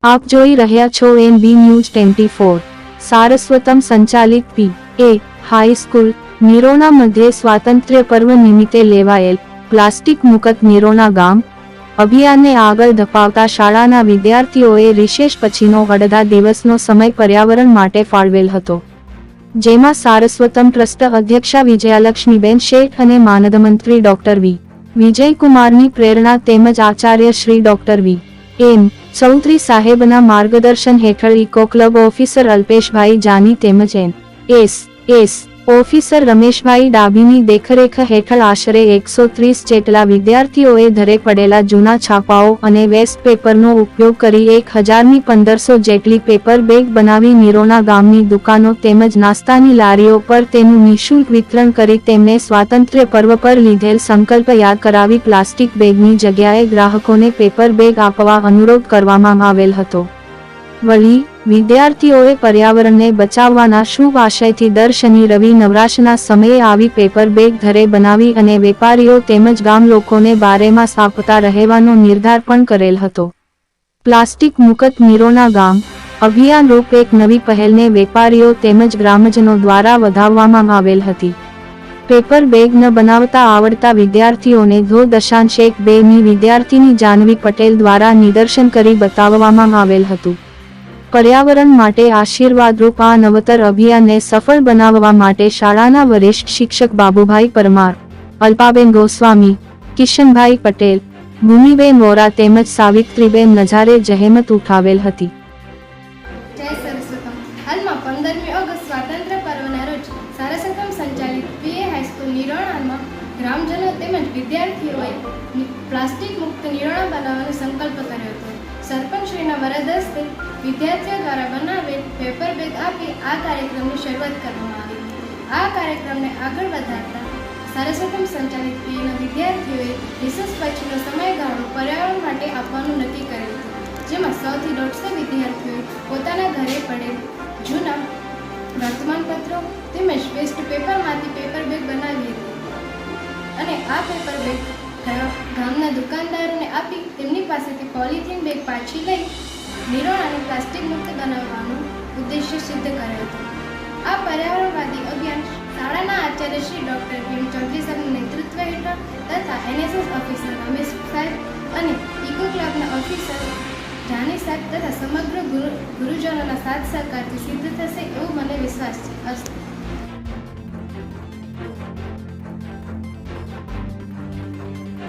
આપ જોઈ રહ્યા છો NB ન્યૂઝ 24। સારસ્વતમ સંચાલિત PA હાઈસ્કૂલ નિરોણા મધ્યે સ્વાતંત્ર્ય પર્વ નિમિત્તે લેવાયેલ પ્લાસ્ટિક મુક્ત નિરોણા ગામ અભિયાનને આગળ ધપાવતા શાળાના વિદ્યાર્થીઓએ રિસેસ પછીનો અડધા દિવસનો સમય પર્યાવરણ માટે ફાળવેલ હતો, જેમાં સારસ્વતમ ટ્રસ્ટ અધ્યક્ષા વિજયાલક્ષ્મીબેન શેઠ અને માનદ મંત્રી ડોક્ટર વી. વિજયકુમારની પ્રેરણા તેમજ આચાર્ય શ્રી ડોક્ટર વી. એમ. ચૌધરી સાહેબના માર્ગદર્શન હેઠળ ઇકો ક્લબ ઓફિસર અલ્પેશભાઈ જાની તેમજ NSS ઓફિસર રમેશભાઈ ડાભીની દેખરેખ હેઠળ આશરે 130 જેટલા વિદ્યાર્થીઓએ ધરે પડેલા જૂના છાપાઓ અને વેસ્ટ પેપરનો ઉપયોગ કરી 1015 જેટલી પેપર બેગ બનાવી નિરોણા ગામની દુકાનો તેમજ નાસ્તાની લારીઓ પર તેનું નિઃશુલ્ક વિતરણ કરી તેમને સ્વાતંત્ર્ય પર્વ પર લીધેલ સંકલ્પ યાદ કરાવી પ્લાસ્ટિક બેગની જગ્યાએ ગ્રાહકોને પેપર બેગ આપવા અનુરોધ કરવામાં આવેલ હતો। વળી વિદ્યાર્થીઓએ પર્યાવરણને બચાવવાના શુભ આશયથી દર શનિ રવિ નવરાશના સમયે આવી પેપર બેગ ઘરે બનાવી અને વેપારીઓ તેમજ ગામ લોકોને બારેમાસ આપતા રહેવાનો નિર્ધાર પણ કરેલ હતો। પ્લાસ્ટિક મુક્ત નિરોણા ગામ અભિયાન રૂપ એક નવી પહેલને વેપારીઓ તેમજ ગ્રામજનો દ્વારા વધાવવામાં આવેલ હતી। પેપર બેગ ન બનાવતા આવડતા વિદ્યાર્થીઓને ધો 1.2ની વિદ્યાર્થીની જાનવી પટેલ દ્વારા નિદર્શન કરી બતાવવામાં આવેલ હતું। પર્યાવરણ માટે આશીર્વાદરૂપ આ નવતર અભિયાનને સફળ બનાવવા માટે શાળાના વરિષ્ઠ શિક્ષક બાબુભાઈ પરમાર, અલ્પાબેન ગોસ્વામી, કિશનભાઈ પટેલ, ભૂમિબેન વોરા તેમજ સાવિત્રીબેન નજારે જહેમત ઉઠાવેલ હતી। જય સરસ્વતમ। હાલમાં 15મી ઓગસ્ટ સ્વાતંત્ર્ય પર્વના રોજ સારસ્વતમ સંચાલિત PA હાઈસ્કૂલ નિરોણામાં ગ્રામજનો તેમજ વિદ્યાર્થીઓએ પ્લાસ્ટિક મુક્ત નિરોણા બનાવવાનો સંકલ્પ કર્યો હતો। સરપંચશ્રીના વરદ હસ્તે વિદ્યાર્થીઓ દ્વારા બનાવેલ પેપર બેગ આપી આ કાર્યક્રમની શરૂઆત કરવામાં આવી। આ કાર્યક્રમને આગળ વધારતા સારસ્વતમ સંચાલિત PAના વિદ્યાર્થીઓએ રિસેસ પછીનો સમયગાળો પર્યાવરણ માટે આપવાનું નક્કી કરેલ હતું, જેમાં 100 થી 150 વિદ્યાર્થીઓએ પોતાના ઘરે પડેલ જૂના વર્તમાનપત્રો તેમજ વેસ્ટ પેપરમાંથી પેપર બેગ બનાવી હતી અને આ પેપર બેગ ગામના દુકાનદારોને આપી તેમની પાસેથી પોલિથીન બેગ પાછી લઈ નિરોણાને પ્લાસ્ટિક મુક્ત બનાવવાનો ઉદ્દેશ્ય સિદ્ધ કર્યો હતો। આ પર્યાવરણવાદી અભિયાન શાળાના આચાર્ય શ્રી ડોક્ટર વી. ચૌધરી સાહેબના નેતૃત્વ હેઠળ તથા NSS ઓફિસર રમેશ સાહેબ અને ઇકો ક્લબના ઓફિસર જાની સાહેબ તથા સમગ્ર ગુરુજનોના સાથ સહકારથી સિદ્ધ થશે એવો મને વિશ્વાસ છે।